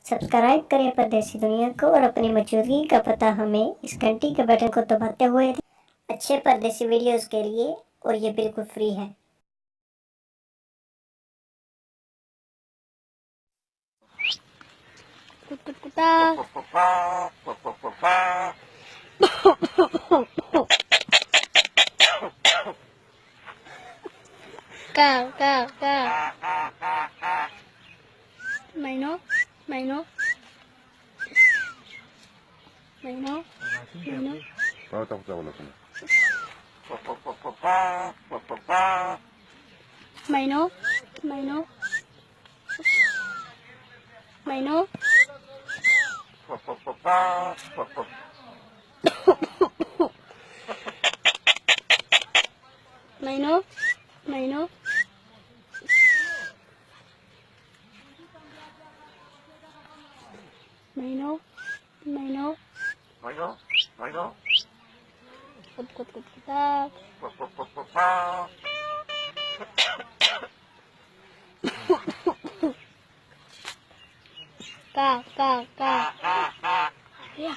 सब्सक्राइब करें परदेसी दुनिया को और अपनी मौजूदगी का पता हमें इस घंटी के बटन को दबाते हुए दें। अच्छे परदेसी वीडियोस के लिए, और ये बिल्कुल फ्री है। Kau. Maino. Tahu tahu lah kan. Maino. Kut. Kau. Ya.